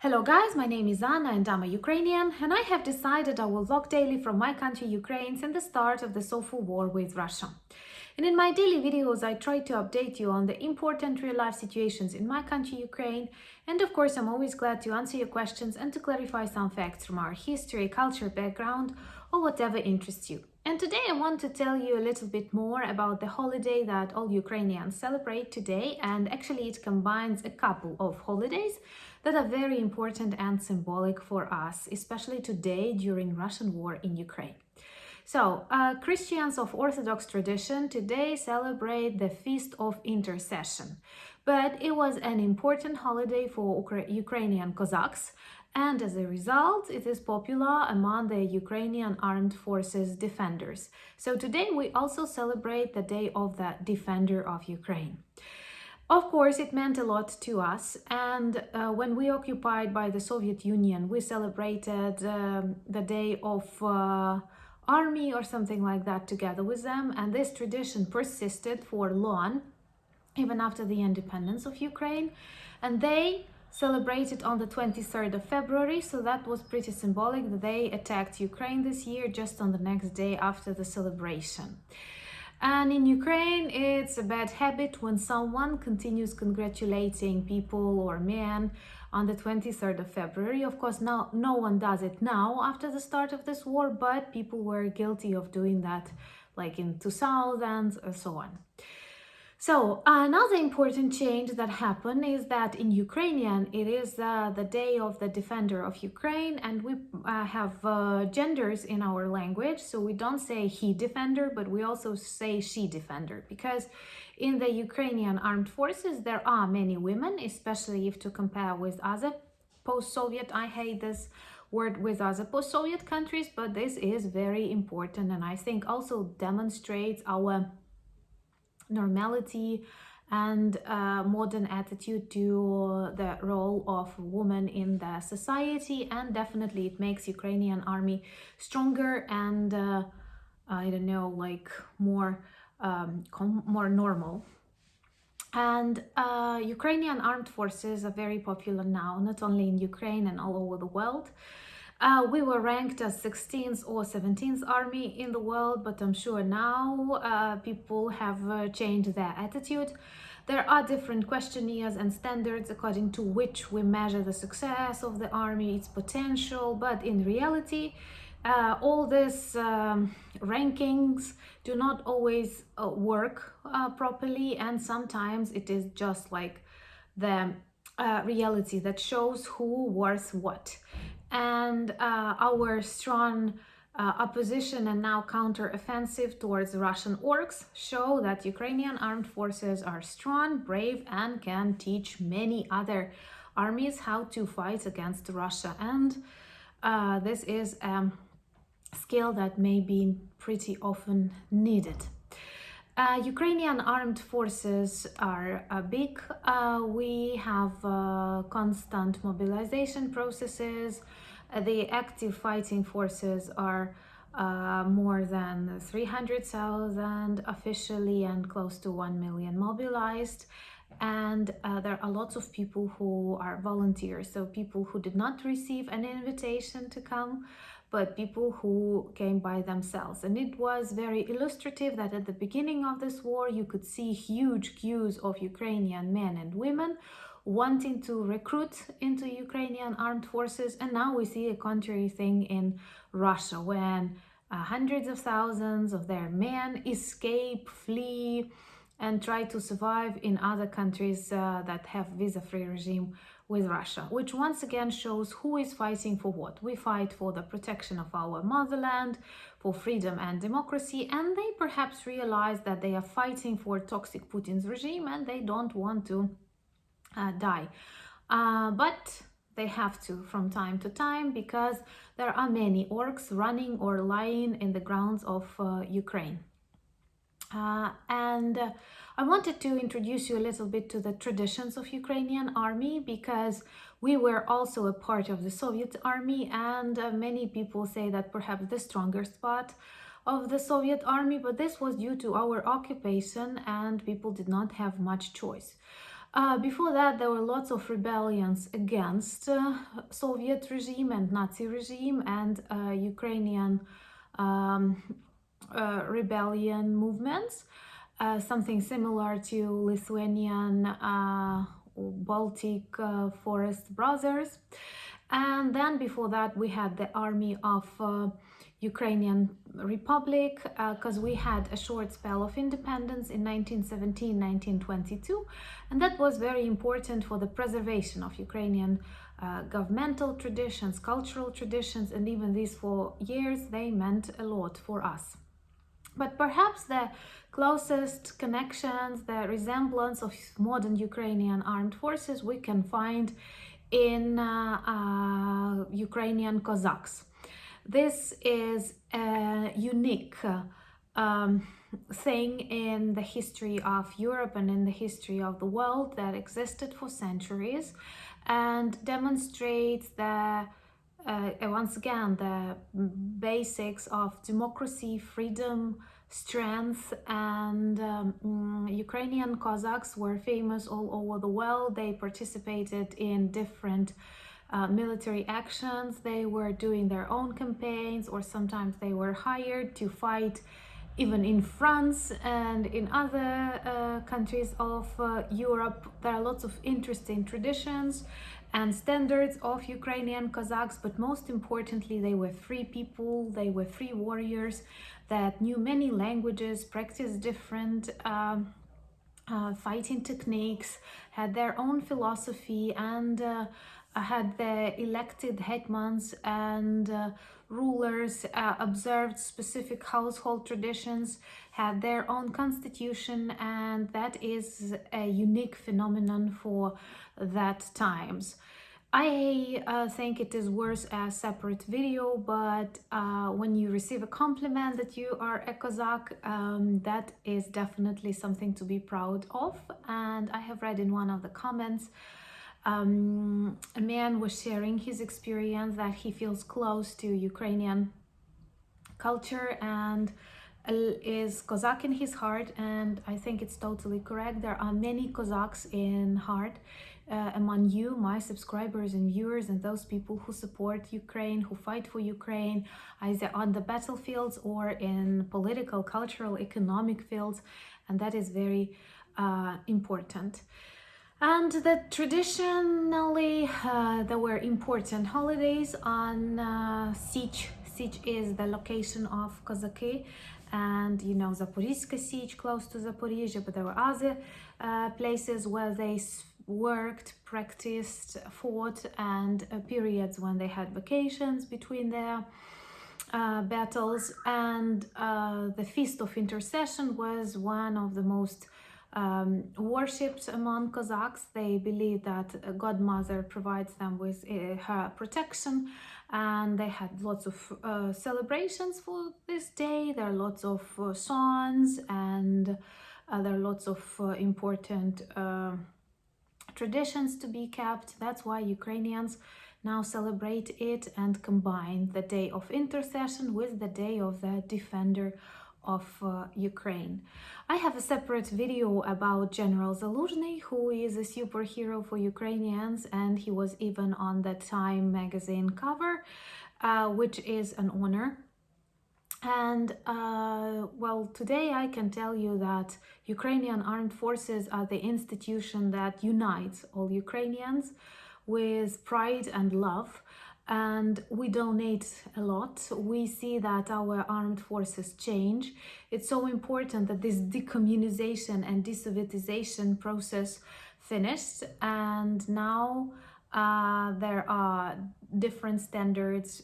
Hello guys, my name is Anna and I'm a Ukrainian, and I have decided I will vlog daily from my country Ukraine since the start of this awful war with Russia. And in my daily videos I try to update you on the important real-life situations in my country Ukraine, and of course I'm always glad to answer your questions and to clarify some facts from our history, culture, background, or whatever interests you. And today I want to tell you a little bit more about the holiday that all Ukrainians celebrate today, and actually it combines a couple of holidays that are very important and symbolic for us, especially today during Russian war in Ukraine. So, Christians of Orthodox tradition today celebrate the Feast of Intercession, but it was an important holiday for Ukrainian Cossacks, and as a result, it is popular among the Ukrainian Armed Forces defenders. So today we also celebrate the Day of the Defender of Ukraine. Of course, it meant a lot to us, and when we occupied by the Soviet Union, we celebrated the Day of Army or something like that together with them, and this tradition persisted for long, even after the independence of Ukraine, and they celebrated on the 23rd of February, so that was pretty symbolic that they attacked Ukraine this year just on the next day after the celebration. And in Ukraine, it's a bad habit when someone continues congratulating people or men on the 23rd of February. Of course, now no one does it now after the start of this war, but people were guilty of doing that like in 2000s or so on. So another important change that happened is that in Ukrainian, it is the Day of the Defender of Ukraine, and we have genders in our language. So we don't say he defender, but we also say she defender, because in the Ukrainian armed forces, there are many women, especially if to compare with other post-Soviet, I hate this word, with other post-Soviet countries, but this is very important, and I think also demonstrates our normality and modern attitude to the role of women in the society, and definitely it makes Ukrainian army stronger and I don't know, like more normal. And Ukrainian armed forces are very popular now, not only in Ukraine and all over the world. We were ranked as 16th or 17th army in the world, but I'm sure now people have changed their attitude. There are different questionnaires and standards according to which we measure the success of the army, its potential, but in reality, all these rankings do not always work properly, and sometimes it is just like the reality that shows who worth what. And our strong opposition and now counter-offensive towards Russian orcs show that Ukrainian armed forces are strong, brave, and can teach many other armies how to fight against Russia. And this is a skill that may be pretty often needed. Ukrainian armed forces are big. We have constant mobilization processes. The active fighting forces are more than 300,000 officially and close to 1 million mobilized. And there are lots of people who are volunteers, so people who did not receive an invitation to come, but people who came by themselves. And it was very illustrative that at the beginning of this war, you could see huge queues of Ukrainian men and women wanting to recruit into Ukrainian armed forces. And now we see a contrary thing in Russia, when hundreds of thousands of their men escape, flee, and try to survive in other countries that have visa-free regime with Russia, which once again shows who is fighting for what. We fight for the protection of our motherland, for freedom and democracy, and they perhaps realize that they are fighting for toxic Putin's regime and they don't want to die. But they have to from time to time, because there are many orcs running or lying in the grounds of Ukraine. And I wanted to introduce you a little bit to the traditions of Ukrainian army, because we were also a part of the Soviet army, and many people say that perhaps the strongest part of the Soviet army, but this was due to our occupation and people did not have much choice. Before that, there were lots of rebellions against Soviet regime and Nazi regime, and Ukrainian um, rebellion movements, something similar to Lithuanian Baltic Forest Brothers. And then before that, we had the army of Ukrainian Republic, because we had a short spell of independence in 1917-1922, and that was very important for the preservation of Ukrainian governmental traditions, cultural traditions, and even these 4 years, they meant a lot for us. But perhaps the closest connections, the resemblance of modern Ukrainian armed forces we can find in Ukrainian Cossacks. This is a unique thing in the history of Europe and in the history of the world that existed for centuries, and demonstrates the once again the basics of democracy, freedom, strength. And Ukrainian Cossacks were famous all over the world. They participated in different military actions. They were doing their own campaigns, or sometimes they were hired to fight even in France and in other countries of Europe. There are lots of interesting traditions and standards of Ukrainian Cossacks, but most importantly, they were free people, they were free warriors that knew many languages, practiced different fighting techniques, had their own philosophy, and had the elected hetmans and rulers, observed specific household traditions, had their own constitution, and that is a unique phenomenon for that times. I think it is worth a separate video, but when you receive a compliment that you are a Cossack, that is definitely something to be proud of. And I have read in one of the comments, a man was sharing his experience that he feels close to Ukrainian culture and is Cossack in his heart, and I think it's totally correct. There are many Cossacks in heart among you, my subscribers and viewers, and those people who support Ukraine, who fight for Ukraine, either on the battlefields or in political, cultural, economic fields, and that is very important. And that traditionally there were important holidays on Sich. Sich is the location of Kozaki, and you know Zaporizhzhia Sich, close to Zaporizhzhia, but there were other places where they worked, practiced, fought, and periods when they had vacations between their battles. And the Feast of Intercession was one of the most worshipped among Cossacks. They believe that Godmother provides them with her protection, and they had lots of celebrations for this day. There are lots of songs, and there are lots of important traditions to be kept. That's why Ukrainians now celebrate it and combine the day of intercession with the day of the defender of Ukraine. I have a separate video about General Zaluzhny, who is a superhero for Ukrainians, and he was even on the Time magazine cover, which is an honor. And well, today I can tell you that Ukrainian armed forces are the institution that unites all Ukrainians with pride and love. And we donate a lot. We see that our armed forces change. It's so important that this decommunization and desovietization process finished, and now there are different standards.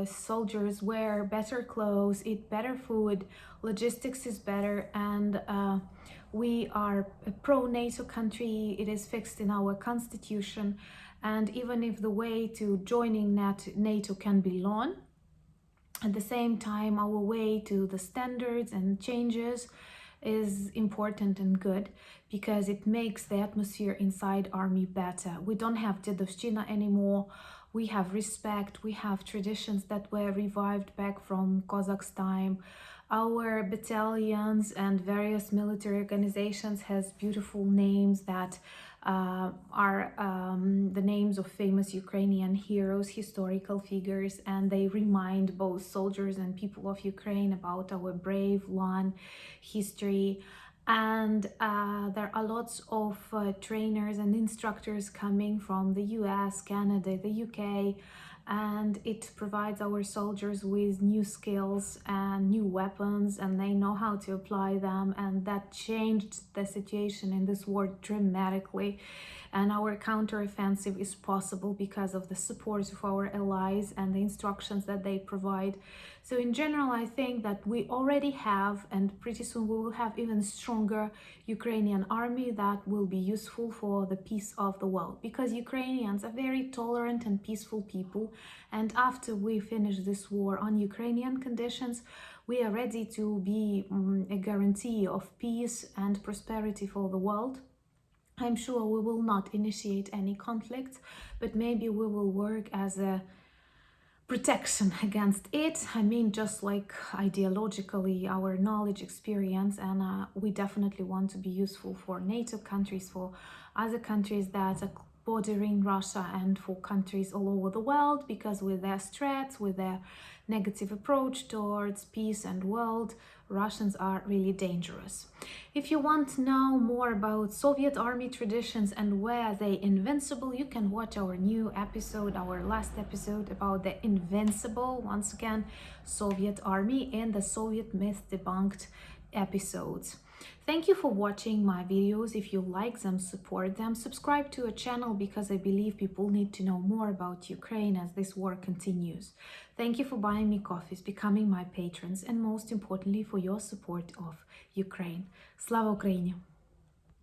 Soldiers wear better clothes, eat better food, logistics is better, and we are a pro-NATO country. It is fixed in our constitution. And even if the way to joining NATO can be long, at the same time, our way to the standards and changes is important and good, because it makes the atmosphere inside army better. We don't have Dedovshchina anymore. We have respect. We have traditions that were revived back from Cossacks' time. Our battalions and various military organizations has beautiful names that are the names of famous Ukrainian heroes, historical figures, and they remind both soldiers and people of Ukraine about our brave, long history. And there are lots of trainers and instructors coming from the US, Canada, the UK, and it provides our soldiers with new skills and new weapons, and they know how to apply them, and that changed the situation in this war dramatically. And our counteroffensive is possible because of the support of our allies and the instructions that they provide. So in general, I think that we already have, and pretty soon we will have even stronger Ukrainian army that will be useful for the peace of the world, because Ukrainians are very tolerant and peaceful people. And after we finish this war on Ukrainian conditions, we are ready to be a guarantee of peace and prosperity for the world. I'm sure we will not initiate any conflicts, but maybe we will work as a protection against it. I mean, just like ideologically, our knowledge, experience, and we definitely want to be useful for NATO countries, for other countries that are bordering Russia, and for countries all over the world, because with their threats, with their negative approach towards peace and world, Russians are really dangerous. If you want to know more about Soviet army traditions and where they invincible, you can watch our new episode, our last episode about the invincible, once again, Soviet army and the Soviet myth debunked episodes. Thank you for watching my videos. If you like them, support them. Subscribe to a channel, because I believe people need to know more about Ukraine as this war continues. Thank you for buying me coffees, becoming my patrons, and most importantly for your support of Ukraine. Slava Ukraini!